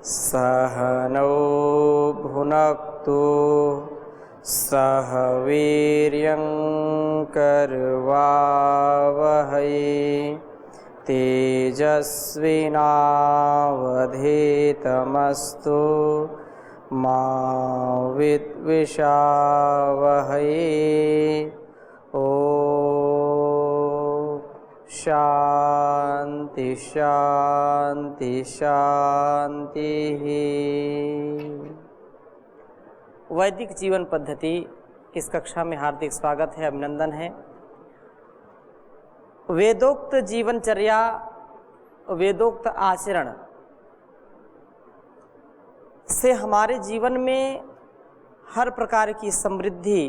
सहनौ भुनक्तु सह वीर्यं करवावहै तेजस्विनावधीतमस्तु मा विद्विषावहै। ओम शांति शांति शांति। वैदिक जीवन पद्धति इस कक्षा में हार्दिक स्वागत है, अभिनंदन है। वेदोक्त जीवनचर्या, वेदोक्त आचरण से हमारे जीवन में हर प्रकार की समृद्धि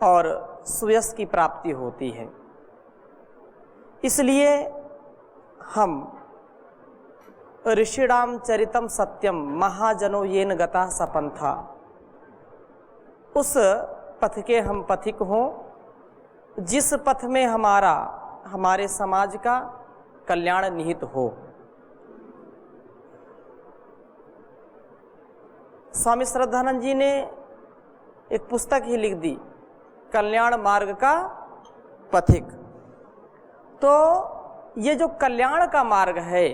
और सुयश की प्राप्ति होती है। इसलिए हम ऋषिणाम चरितम सत्यम महाजनो येन गता सपंथा, उस पथ के हम पथिक हों जिस पथ में हमारे समाज का कल्याण निहित हो। स्वामी श्रद्धानंद जी ने एक पुस्तक ही लिख दी, कल्याण मार्ग का पथिक। तो ये जो कल्याण का मार्ग है,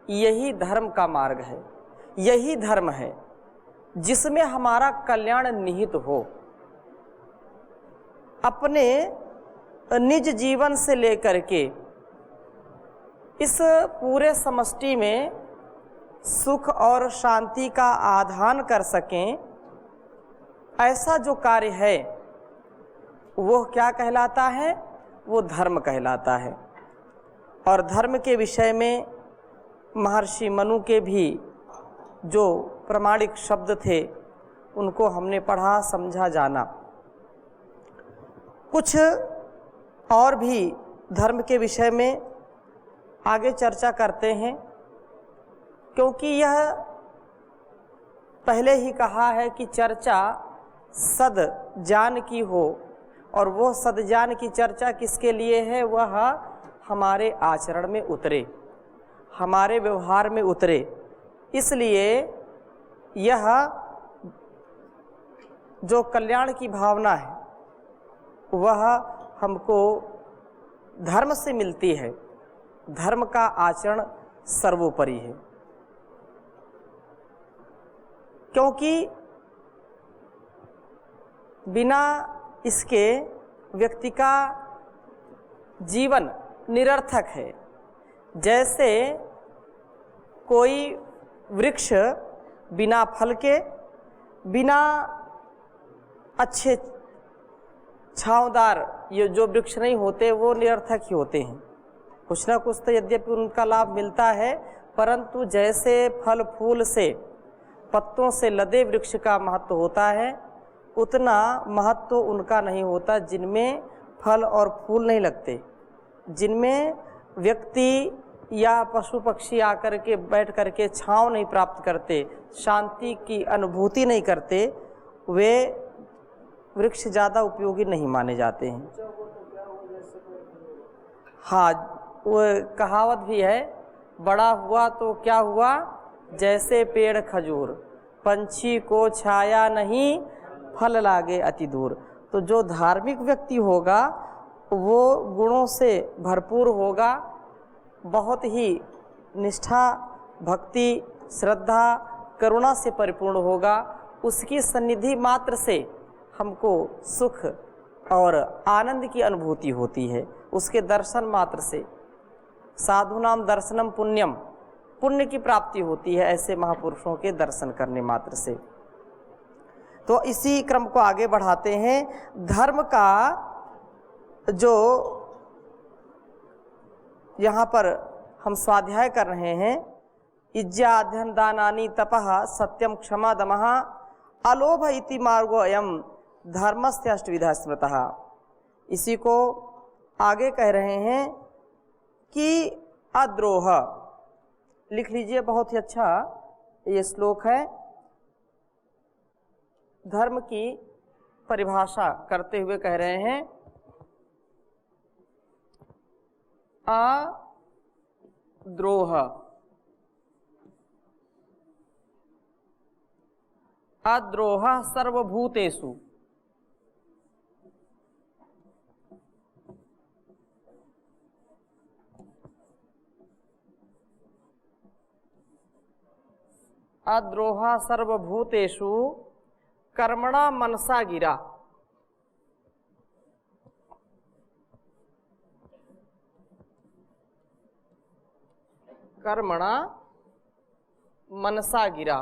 यही धर्म का मार्ग है, यही धर्म है जिसमें हमारा कल्याण निहित हो। अपने निज जीवन से लेकर के इस पूरे समष्टि में सुख और शांति का आधान कर सकें, ऐसा जो कार्य है वो क्या कहलाता है? वो धर्म कहलाता है। और धर्म के विषय में महर्षि मनु के भी जो प्रामाणिक शब्द थे उनको हमने पढ़ा, समझा, जाना। कुछ और भी धर्म के विषय में आगे चर्चा करते हैं, क्योंकि यह पहले ही कहा है कि चर्चा सद ज्ञान की हो, और वो सद ज्ञान की चर्चा किसके लिए है? वह हमारे आचरण में उतरे, हमारे व्यवहार में उतरे। इसलिए यह जो कल्याण की भावना है वह हमको धर्म से मिलती है। धर्म का आचरण सर्वोपरि है, क्योंकि बिना इसके व्यक्ति का जीवन निरर्थक है। जैसे कोई वृक्ष बिना फल के, बिना अच्छे छांवदार ये जो वृक्ष नहीं होते वो निरर्थक ही होते हैं। कुछ ना कुछ तो यद्यपि उनका लाभ मिलता है, परंतु जैसे फल फूल से, पत्तों से लदे वृक्ष का महत्व होता है, उतना महत्व उनका नहीं होता जिनमें फल और फूल नहीं लगते, जिनमें व्यक्ति या पशु पक्षी आकर के बैठ करके छांव नहीं प्राप्त करते, शांति की अनुभूति नहीं करते, वे वृक्ष ज़्यादा उपयोगी नहीं माने जाते हैं। हाँ, वो कहावत भी है, बड़ा हुआ तो क्या हुआ, जैसे पेड़ खजूर, पंछी को छाया नहीं, फल लागे अति दूर। तो जो धार्मिक व्यक्ति होगा वो गुणों से भरपूर होगा, बहुत ही निष्ठा, भक्ति, श्रद्धा, करुणा से परिपूर्ण होगा। उसकी सन्निधि मात्र से हमको सुख और आनंद की अनुभूति होती है, उसके दर्शन मात्र से। साधुनाम दर्शनम पुण्यम, पुण्य की प्राप्ति होती है ऐसे महापुरुषों के दर्शन करने मात्र से। तो इसी क्रम को आगे बढ़ाते हैं। धर्म का जो यहाँ पर हम स्वाध्याय कर रहे हैं, इज्जा अध्ययन दानानि तपः सत्यम क्षमा दमः अलोभ इति मार्गो अयम धर्मस्य अष्टविधा स्मृतः। इसी को आगे कह रहे हैं कि अद्रोह, लिख लीजिए, बहुत ही अच्छा ये श्लोक है। धर्म की परिभाषा करते हुए कह रहे हैं, अद्रोह अद्रोहः सर्वभूतेषु अद्रोहः सर्वभूतेषु कर्मणा मनसा गिरा। कर्मणा मनसा गिरा।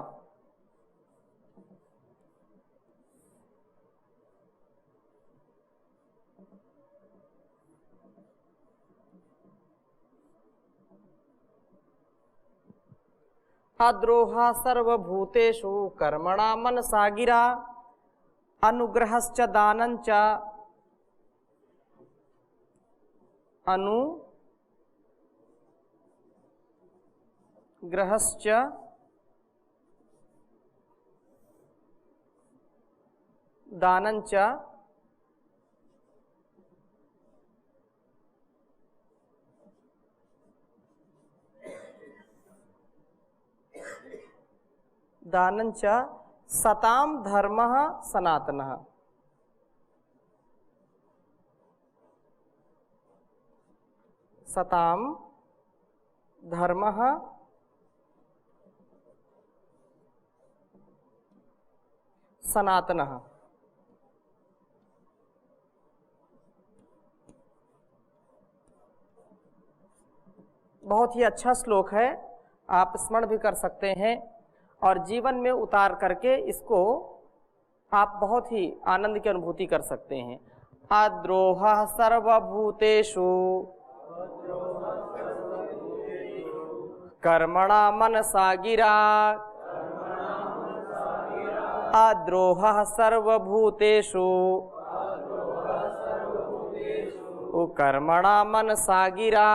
अद्रोहा सर्वभूतेषु कर्मणा मनसा गिरा। अनुग्रहश्च दानञ्च अनुग्रहश्च दानञ्च दानञ्च सतां धर्मः सनातनः। सतां धर्मः सनातनः। बहुत ही अच्छा श्लोक है, आप स्मरण भी कर सकते हैं और जीवन में उतार करके इसको आप बहुत ही आनंद की अनुभूति कर सकते हैं। अद्रोहः सर्वभूतेषु कर्मणा मनसा गिरा। अद्रोहः सर्वभूतेषु कर्मणा मनसा गिरा।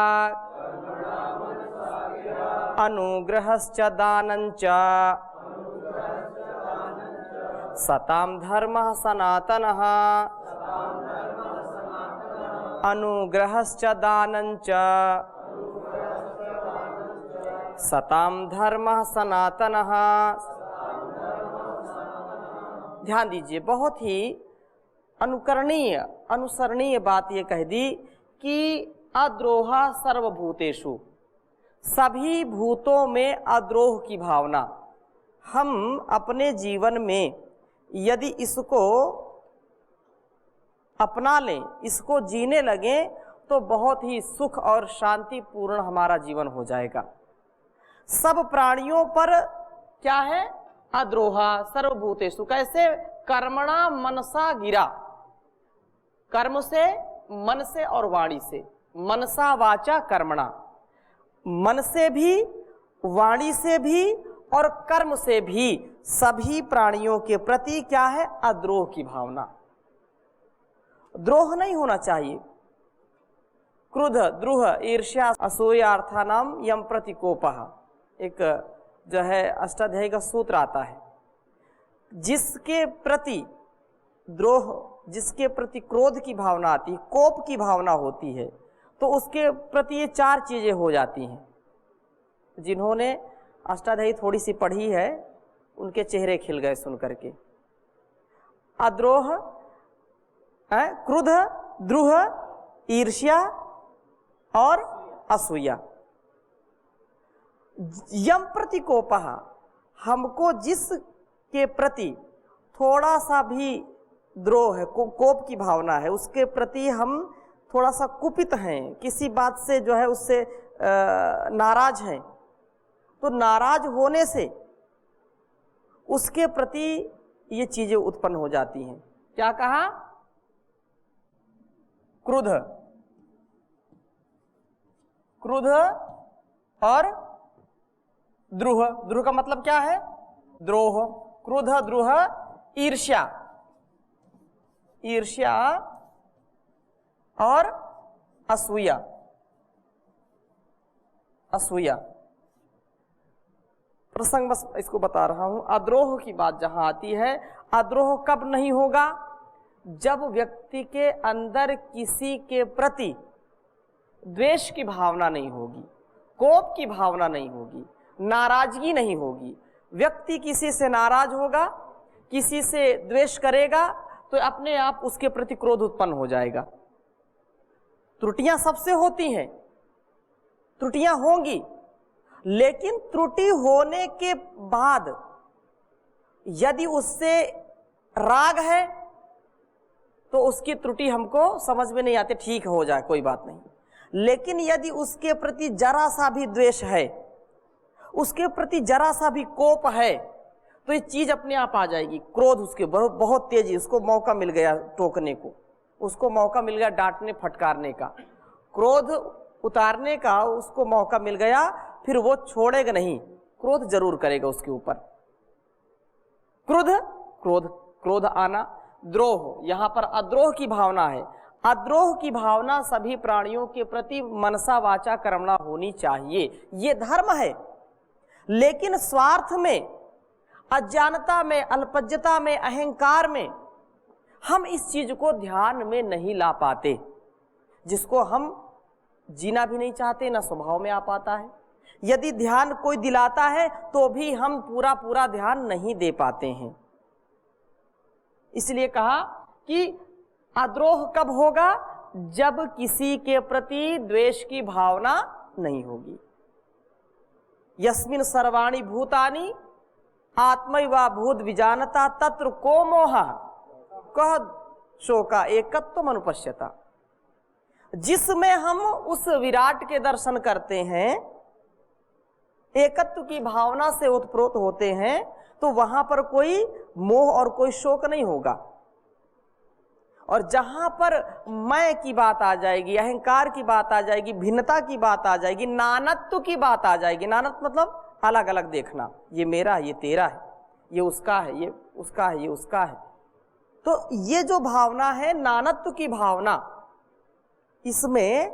अनुग्रहश्च दानञ्च सतां धर्मः सनातनः। अनुग्रहश्च दानञ्च सतां धर्मः सनातनः। ध्यान दीजिए, बहुत ही अनुकरणीय अनुसरणीय बात ये कह दी कि अद्रोहा सर्वभूतेषु, सभी भूतों में अद्रोह की भावना। हम अपने जीवन में यदि इसको अपना लें, इसको जीने लगें, तो बहुत ही सुख और शांतिपूर्ण हमारा जीवन हो जाएगा। सब प्राणियों पर क्या है? अद्रोहा सर्वभूतेषु। कैसे? कर्मणा मनसा गिरा। कर्म से, मन से और वाणी से। मनसा वाचा कर्मणा, मन से भी, वाणी से भी और कर्म से भी सभी प्राणियों के प्रति क्या है? अद्रोह की भावना। द्रोह नहीं होना चाहिए। क्रोध, द्रोह, ईर्ष्या, असूया अर्थानाम यम प्रतिकोपः, एक जो है अष्टाध्यायी का सूत्र आता है। जिसके प्रति द्रोह, जिसके प्रति क्रोध की भावना आती है, कोप की भावना होती है, तो उसके प्रति ये चार चीजें हो जाती हैं। जिन्होंने अष्टाध्यायी थोड़ी सी पढ़ी है उनके चेहरे खिल गए सुन करके। अद्रोह, क्रोध, द्रोह, ईर्ष्या और असूया। यम प्रतिकोपः, हमको जिसके प्रति थोड़ा सा भी द्रोह है, कोप की भावना है, उसके प्रति हम थोड़ा सा कुपित हैं, किसी बात से जो है उससे नाराज हैं, तो नाराज होने से उसके प्रति ये चीजें उत्पन्न हो जाती हैं। क्या कहा? क्रोध, क्रोध और द्रोह। द्रोह का मतलब क्या है? द्रोह। क्रोध, द्रोह, ईर्ष्या, ईर्ष्या और असूया। असूया प्रसंग बस इसको बता रहा हूं। अद्रोह की बात जहां आती है, अद्रोह कब नहीं होगा? जब व्यक्ति के अंदर किसी के प्रति द्वेष की भावना नहीं होगी, कोप की भावना नहीं होगी, नाराजगी नहीं होगी। व्यक्ति किसी से नाराज होगा किसी से द्वेष करेगा तो अपने आप उसके प्रति क्रोध उत्पन्न हो जाएगा। त्रुटियां सबसे होती हैं, त्रुटियां होंगी, लेकिन त्रुटि होने के बाद यदि उससे राग है तो उसकी त्रुटि हमको समझ में नहीं आती, ठीक हो जाए कोई बात नहीं। लेकिन यदि उसके प्रति जरा सा भी द्वेष है, उसके प्रति जरा सा भी कोप है, तो ये चीज अपने आप आ जाएगी। क्रोध उसके बहुत तेजी, उसको मौका मिल गया टोकने को, उसको मौका मिल गया डांटने फटकारने का, क्रोध उतारने का उसको मौका मिल गया, फिर वो छोड़ेगा नहीं, क्रोध जरूर करेगा उसके ऊपर। क्रोध क्रोध क्रोध आना। द्रोह, यहां पर अद्रोह की भावना है। अद्रोह की भावना सभी प्राणियों के प्रति मनसा वाचा कर्मणा होनी चाहिए, ये धर्म है। लेकिन स्वार्थ में, अज्ञानता में, अल्पज्यता में, अहंकार में हम इस चीज को ध्यान में नहीं ला पाते, जिसको हम जीना भी नहीं चाहते, ना स्वभाव में आ पाता है। यदि ध्यान कोई दिलाता है तो भी हम पूरा ध्यान नहीं दे पाते हैं। इसलिए कहा कि अद्रोह कब होगा? जब किसी के प्रति द्वेष की भावना नहीं होगी। यस्मिन् सर्वाणि भूतानि आत्मैवा भूत विजानता तत्र को मोहा कह शोका एकत्वम अनुपश्यता। जिसमें हम उस विराट के दर्शन करते हैं, एकत्व की भावना से ओतप्रोत होते हैं, तो वहां पर कोई मोह और कोई शोक नहीं होगा। और जहां पर मैं की बात आ जाएगी, अहंकार की बात आ जाएगी, भिन्नता की बात आ जाएगी, नानत्व की बात आ जाएगी। नानत्व मतलब अलग अलग देखना, ये मेरा है, ये तेरा है, ये उसका है, ये उसका है, ये उसका है। तो ये जो भावना है नानत्व की भावना, इसमें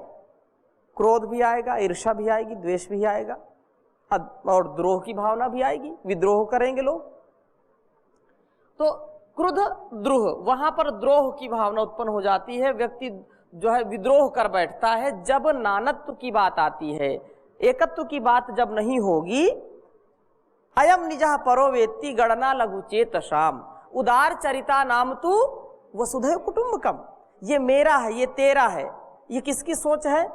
क्रोध भी आएगा, ईर्ष्या भी आएगी, द्वेष भी आएगा, और द्रोह की भावना भी आएगी, विद्रोह करेंगे लोग। तो क्रुद्ध द्रोह, वहां पर द्रोह की भावना उत्पन्न हो जाती है। व्यक्ति जो है विद्रोह कर बैठता है जब नानत्व की बात आती है। एकत्व की बात जब नहीं होगी, अयम निजः परो वेत्ति गणना लघु चेतसाम उदार चरिता नाम तु वसुधैव कुटुंबकम। ये मेरा है, ये तेरा है, ये किसकी सोच है?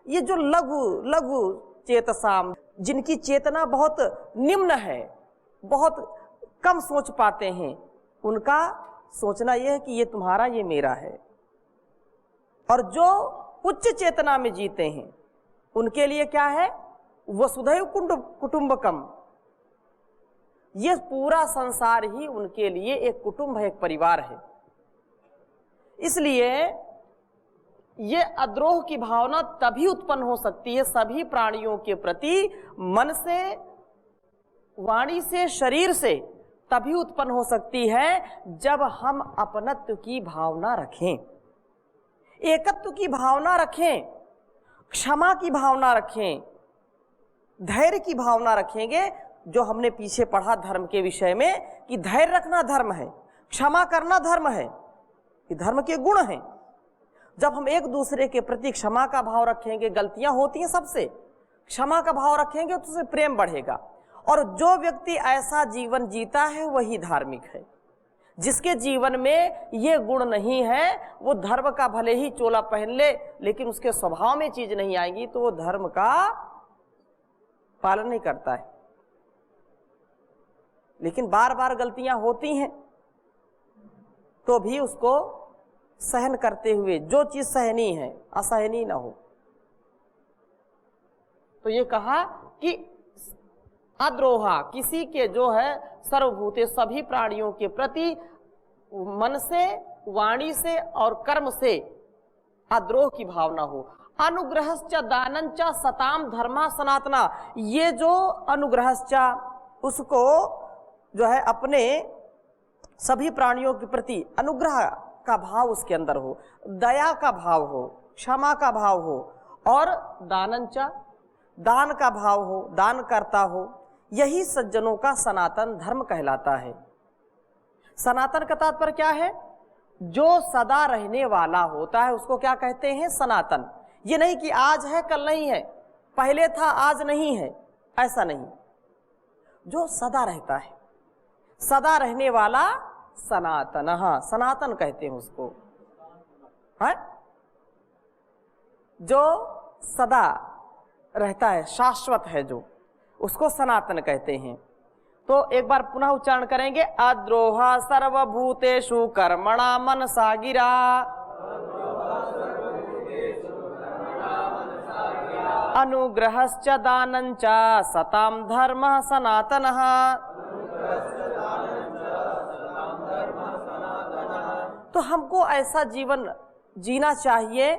ये जो लघु लघु चेतसाम, जिनकी चेतना बहुत निम्न है, बहुत कम सोच पाते हैं, उनका सोचना यह है कि ये तुम्हारा, ये मेरा है। और जो उच्च चेतना में जीते हैं उनके लिए क्या है? वसुधैव कुटुंबकम। ये पूरा संसार ही उनके लिए एक कुटुंब है, एक परिवार है। इसलिए ये अद्रोह की भावना तभी उत्पन्न हो सकती है सभी प्राणियों के प्रति, मन से, वाणी से, शरीर से तभी उत्पन्न हो सकती है जब हम अपनत्व की भावना रखें, एकत्व की भावना रखें, क्षमा की भावना रखें, धैर्य की भावना रखेंगे। जो हमने पीछे पढ़ा धर्म के विषय में कि धैर्य रखना धर्म है, क्षमा करना धर्म है, ये धर्म के गुण हैं। जब हम एक दूसरे के प्रति क्षमा का भाव रखेंगे, गलतियां होती हैं सबसे, क्षमा का भाव रखेंगे तो उससे प्रेम बढ़ेगा। और जो व्यक्ति ऐसा जीवन जीता है वही धार्मिक है। जिसके जीवन में ये गुण नहीं है, वो धर्म का भले ही चोला पहन ले, लेकिन उसके स्वभाव में चीज नहीं आएगी तो वो धर्म का पालन नहीं करता है। लेकिन बार बार गलतियां होती हैं तो भी उसको सहन करते हुए, जो चीज सहनीय है असहनीय ना हो। तो ये कहा कि अद्रोहा, किसी के जो है सर्वभूते, सभी प्राणियों के प्रति मन से, वाणी से और कर्म से अद्रोह की भावना हो। अनुग्रहश्च दानंच सताम धर्मा सनातना। ये जो अनुग्रहश्च, उसको जो है अपने सभी प्राणियों के प्रति अनुग्रह का भाव उसके अंदर हो, दया का भाव हो, क्षमा का भाव हो, और दानंच, दान का भाव हो, दान करता हो। यही सज्जनों का सनातन धर्म कहलाता है। सनातन का तात्पर्य क्या है? जो सदा रहने वाला होता है उसको क्या कहते हैं? सनातन। ये नहीं कि आज है कल नहीं है, पहले था आज नहीं है, ऐसा नहीं। जो सदा रहता है, सदा रहने वाला सनातन, हाँ सनातन कहते हैं उसको, है जो सदा रहता है, शाश्वत है जो, उसको सनातन कहते हैं। तो एक बार पुनः उच्चारण करेंगे, अद्रोह सर्वभूतेषु कर्मणा मनसा गिरा, अनुग्रहश्च दानञ्च सतां धर्मः सनातनः। तो हमको ऐसा जीवन जीना चाहिए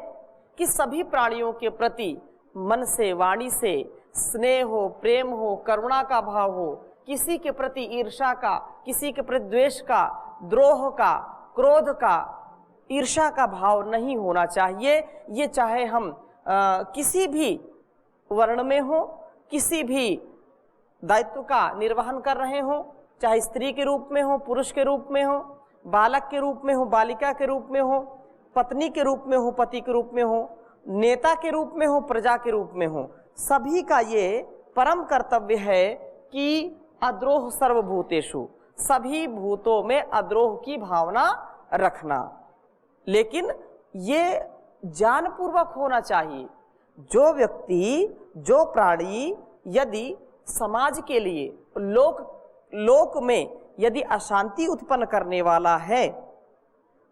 कि सभी प्राणियों के प्रति मन से, वाणी से स्नेह हो, प्रेम हो, करुणा का भाव हो, किसी के प्रति ईर्ष्या का, किसी के प्रति द्वेष का, द्रोह का, क्रोध का, ईर्ष्या का भाव नहीं होना चाहिए। ये चाहे हम किसी भी वर्ण में हो, किसी भी दायित्व का निर्वहन कर रहे हो, चाहे स्त्री के रूप में हो, पुरुष के रूप में हो, बालक के रूप में हो, बालिका के रूप में हो, पत्नी के रूप में हो, पति के रूप में हो, नेता के रूप में हो, प्रजा के रूप में हो, सभी का ये परम कर्तव्य है कि अद्रोह सर्वभूतेषु, सभी भूतों में अद्रोह की भावना रखना। लेकिन ये जानपूर्वक होना चाहिए। जो व्यक्ति, जो प्राणी यदि समाज के लिए, लोक में यदि अशांति उत्पन्न करने वाला है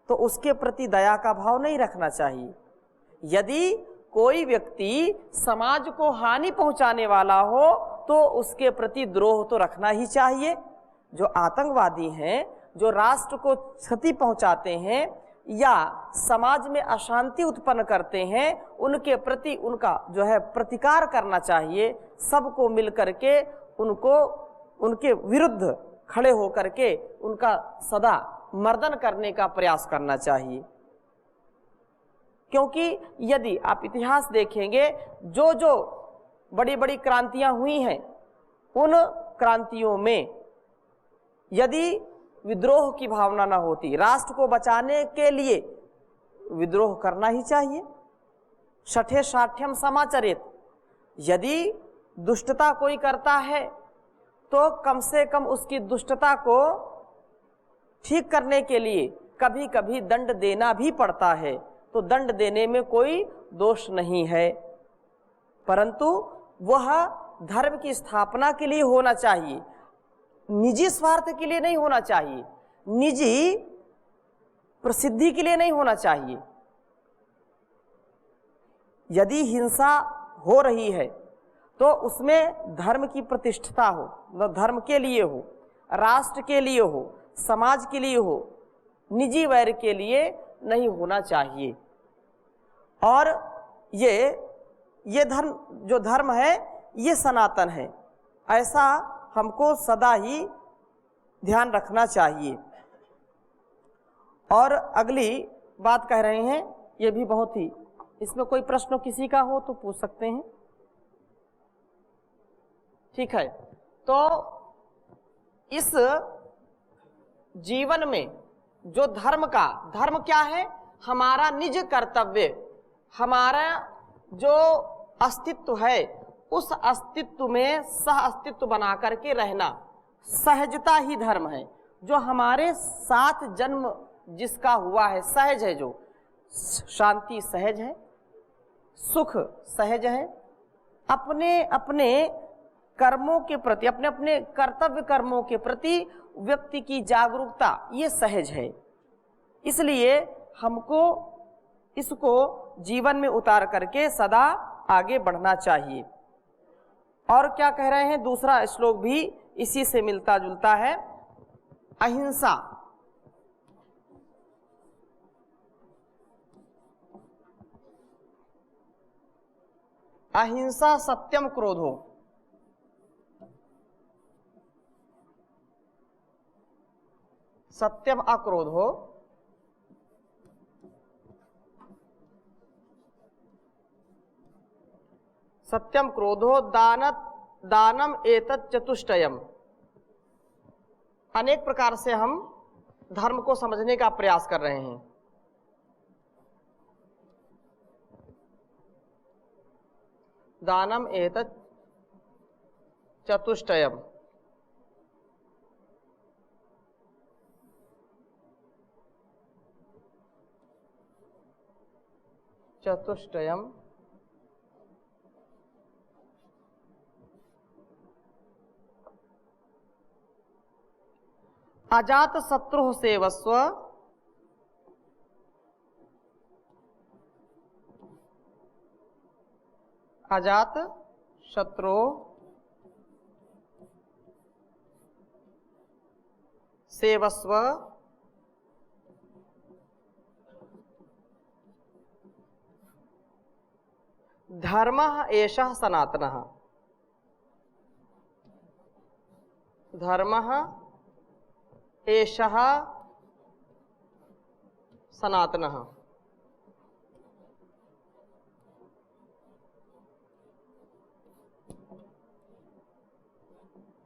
तो उसके प्रति दया का भाव नहीं रखना चाहिए। यदि कोई व्यक्ति समाज को हानि पहुंचाने वाला हो तो उसके प्रति द्रोह तो रखना ही चाहिए। जो आतंकवादी हैं, जो राष्ट्र को क्षति पहुंचाते हैं या समाज में अशांति उत्पन्न करते हैं, उनके प्रति उनका जो है प्रतिकार करना चाहिए। सबको मिलकर के उनको, उनके विरुद्ध खड़े होकर के उनका सदा मर्दन करने का प्रयास करना चाहिए। क्योंकि यदि आप इतिहास देखेंगे, जो जो बड़ी बड़ी क्रांतियां हुई हैं, उन क्रांतियों में यदि विद्रोह की भावना ना होती, राष्ट्र को बचाने के लिए विद्रोह करना ही चाहिए। शठे साठ्यम समाचरित, यदि दुष्टता कोई करता है तो कम से कम उसकी दुष्टता को ठीक करने के लिए कभी कभी दंड देना भी पड़ता है। तो दंड देने में कोई दोष नहीं है, परंतु वह धर्म की स्थापना के लिए होना चाहिए, निजी स्वार्थ के लिए नहीं होना चाहिए, निजी प्रसिद्धि के लिए नहीं होना चाहिए। यदि हिंसा हो रही है तो उसमें धर्म की प्रतिष्ठा हो, धर्म के लिए हो, राष्ट्र के लिए हो, समाज के लिए हो, निजी वैर के लिए नहीं होना चाहिए। और ये धर्म, जो धर्म है ये सनातन है, ऐसा हमको सदा ही ध्यान रखना चाहिए। और अगली बात कह रहे हैं, ये भी बहुत ही, इसमें कोई प्रश्न किसी का हो तो पूछ सकते हैं। ठीक है, तो इस जीवन में जो धर्म क्या है? हमारा निज कर्तव्य, हमारा जो अस्तित्व है उस अस्तित्व में सह अस्तित्व बना करके रहना, सहजता ही धर्म है। जो हमारे साथ जन्म जिसका हुआ है, सहज है, जो शांति सहज है, सुख सहज है, अपने अपने कर्मों के प्रति, अपने अपने कर्तव्य कर्मों के प्रति व्यक्ति की जागरूकता ये सहज है। इसलिए हमको इसको जीवन में उतार करके सदा आगे बढ़ना चाहिए। और क्या कह रहे हैं, दूसरा श्लोक भी इसी से मिलता जुलता है, अहिंसा। अहिंसा सत्यम क्रोधो, सत्यम अक्रोधो, सत्यम क्रोधो दानम एतत् चतुष्टयम। अनेक प्रकार से हम धर्म को समझने का प्रयास कर रहे हैं। दानम एतत् चतुष्टयम, चतुष्टयम् अजात शत्रु सेवस्व अजात शत्रु सेवस्व धर्मः एषः सनातनः धर्मः एषः सनातनः।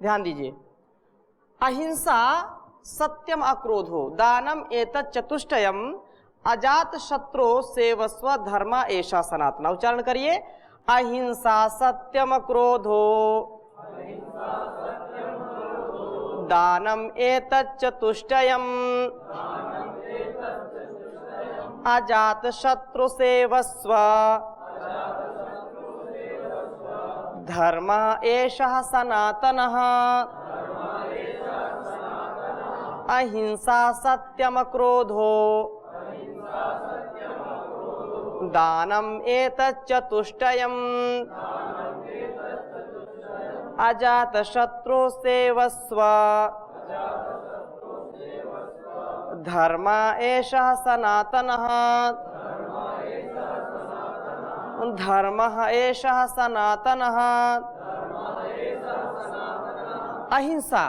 ध्यान दीजिए, अहिंसा सत्यम अक्रोधो दानम एतत् चतुष्टयम अजात शत्रु सेवस्व धर्म एषा सनातन। उच्चारण करिए, अहिंसा सत्यम क्रोधो दानम एतत् चतुष्टयम अजात शत्रु सेवस्व धर्म एषः सनातनः। अहिंसा सत्यम क्रोधो दानम एतत् चतुष्टयम् अजात शत्रु सेवस्व धर्म एषः सनातनः धर्मः एषः सनातनः। अहिंसा,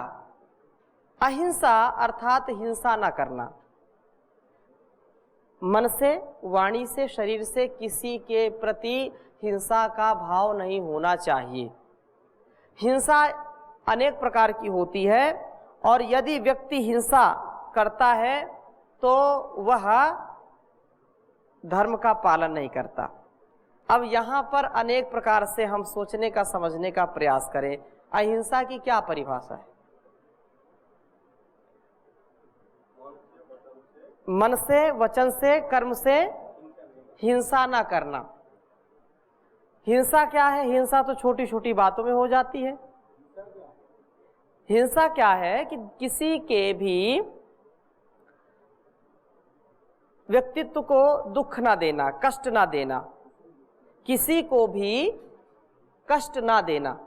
अहिंसा अर्थात हिंसा न करना। मन से, वाणी से, शरीर से किसी के प्रति हिंसा का भाव नहीं होना चाहिए। हिंसा अनेक प्रकार की होती है और यदि व्यक्ति हिंसा करता है तो वह धर्म का पालन नहीं करता। अब यहाँ पर अनेक प्रकार से हम सोचने का, समझने का प्रयास करें। अहिंसा की क्या परिभाषा है? मन से, वचन से, कर्म से हिंसा ना करना। हिंसा क्या है? हिंसा तो छोटी छोटी बातों में हो जाती है। हिंसा क्या है कि किसी के भी व्यक्तित्व को दुख ना देना, कष्ट ना देना, किसी को भी कष्ट ना देना,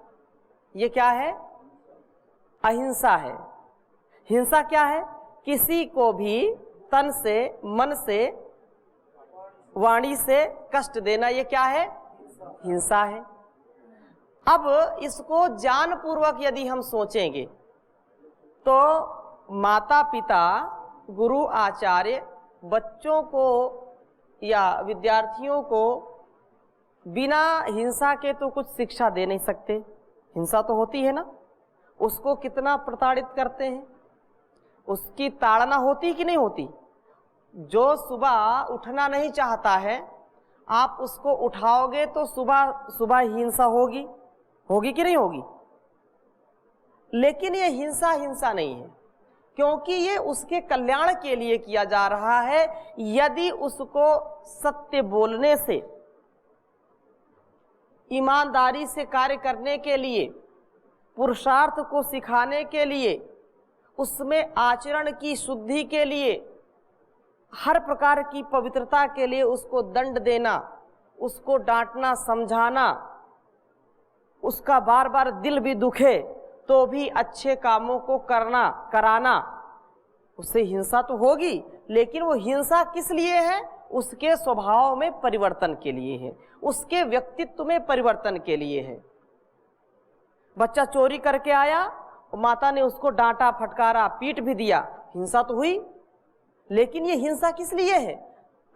ये क्या है? अहिंसा है। हिंसा क्या है? किसी को भी तन से, मन से, वाणी से कष्ट देना, ये क्या है? हिंसा है। अब इसको जानपूर्वक यदि हम सोचेंगे तो माता पिता, गुरु, आचार्य बच्चों को या विद्यार्थियों को बिना हिंसा के तो कुछ शिक्षा दे नहीं सकते। हिंसा तो होती है ना, उसको कितना प्रताड़ित करते हैं, उसकी ताड़ना होती कि नहीं होती? जो सुबह उठना नहीं चाहता है, आप उसको उठाओगे तो सुबह सुबह हिंसा होगी, होगी कि नहीं होगी? लेकिन ये हिंसा हिंसा नहीं है, क्योंकि ये उसके कल्याण के लिए किया जा रहा है। यदि उसको सत्य बोलने से, ईमानदारी से कार्य करने के लिए, पुरुषार्थ को सिखाने के लिए, उसमें आचरण की शुद्धि के लिए, हर प्रकार की पवित्रता के लिए उसको दंड देना, उसको डांटना, समझाना, उसका बार बार दिल भी दुखे तो भी अच्छे कामों को करना, कराना, उससे हिंसा तो होगी। लेकिन वो हिंसा किस लिए है? उसके स्वभाव में परिवर्तन के लिए है, उसके व्यक्तित्व में परिवर्तन के लिए है। बच्चा चोरी करके आया, माता ने उसको डांटा, फटकारा, पीट भी दिया, हिंसा तो हुई। लेकिन ये हिंसा किस लिए है?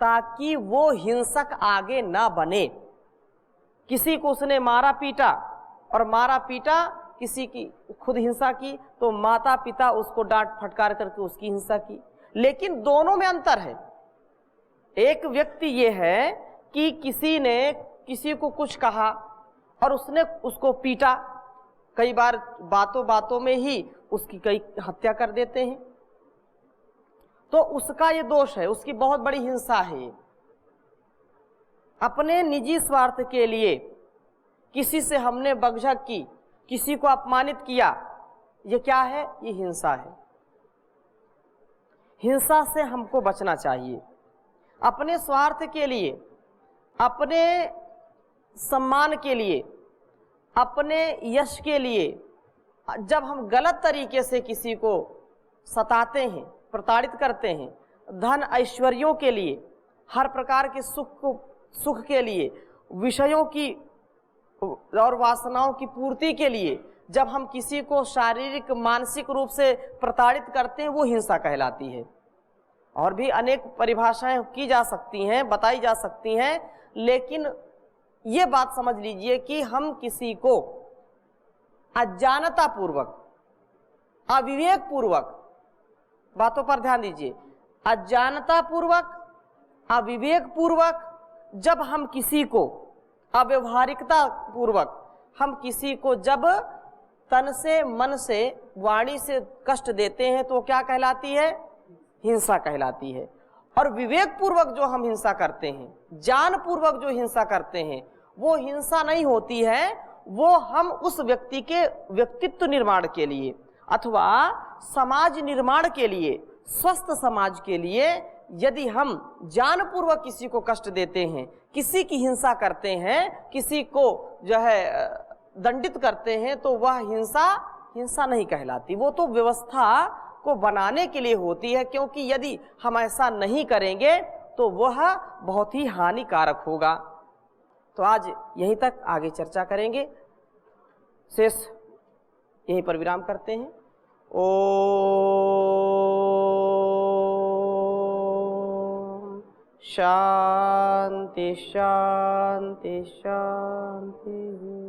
ताकि वो हिंसक आगे ना बने। किसी को उसने मारा पीटा, और मारा पीटा किसी की खुद हिंसा की, तो माता पिता उसको डांट फटकार करके उसकी हिंसा की। लेकिन दोनों में अंतर है। एक व्यक्ति ये है कि किसी ने किसी को कुछ कहा और उसने उसको पीटा, कई बार बातों बातों में ही उसकी कई हत्या कर देते हैं, तो उसका ये दोष है, उसकी बहुत बड़ी हिंसा है। अपने निजी स्वार्थ के लिए किसी से हमने बकझक की, किसी को अपमानित किया, ये क्या है? ये हिंसा है। हिंसा से हमको बचना चाहिए। अपने स्वार्थ के लिए, अपने सम्मान के लिए, अपने यश के लिए जब हम गलत तरीके से किसी को सताते हैं, प्रताड़ित करते हैं, धन ऐश्वर्यों के लिए, हर प्रकार के सुख के लिए, विषयों की और वासनाओं की पूर्ति के लिए जब हम किसी को शारीरिक मानसिक रूप से प्रताड़ित करते हैं, वो हिंसा कहलाती है। और भी अनेक परिभाषाएं की जा सकती हैं, बताई जा सकती हैं, लेकिन ये बात समझ लीजिए कि हम किसी को अज्ञानता पूर्वक, अविवेक पूर्वक, बातों पर ध्यान दीजिए, अज्ञानता पूर्वक, अविवेक पूर्वक जब हम किसी को, अव्यवहारिकता पूर्वक हम किसी को जब तन से, मन से, वाणी से कष्ट देते हैं तो क्या कहलाती है? हिंसा कहलाती है। और विवेक पूर्वक जो हम हिंसा करते हैं, ज्ञान पूर्वक जो हिंसा करते हैं, वो हिंसा नहीं होती है। वो हम उस व्यक्ति के व्यक्तित्व निर्माण के लिए अथवा समाज निर्माण के लिए, स्वस्थ समाज के लिए यदि हम जानपूर्वक किसी को कष्ट देते हैं, किसी की हिंसा करते हैं, किसी को जो है दंडित करते हैं, तो वह हिंसा नहीं कहलाती। वो तो व्यवस्था को बनाने के लिए होती है, क्योंकि यदि हम ऐसा नहीं करेंगे तो वह बहुत ही हानिकारक होगा। तो आज यहीं तक, आगे चर्चा करेंगे। शेष यहीं पर विराम करते हैं। ओम शांति शांति शांति।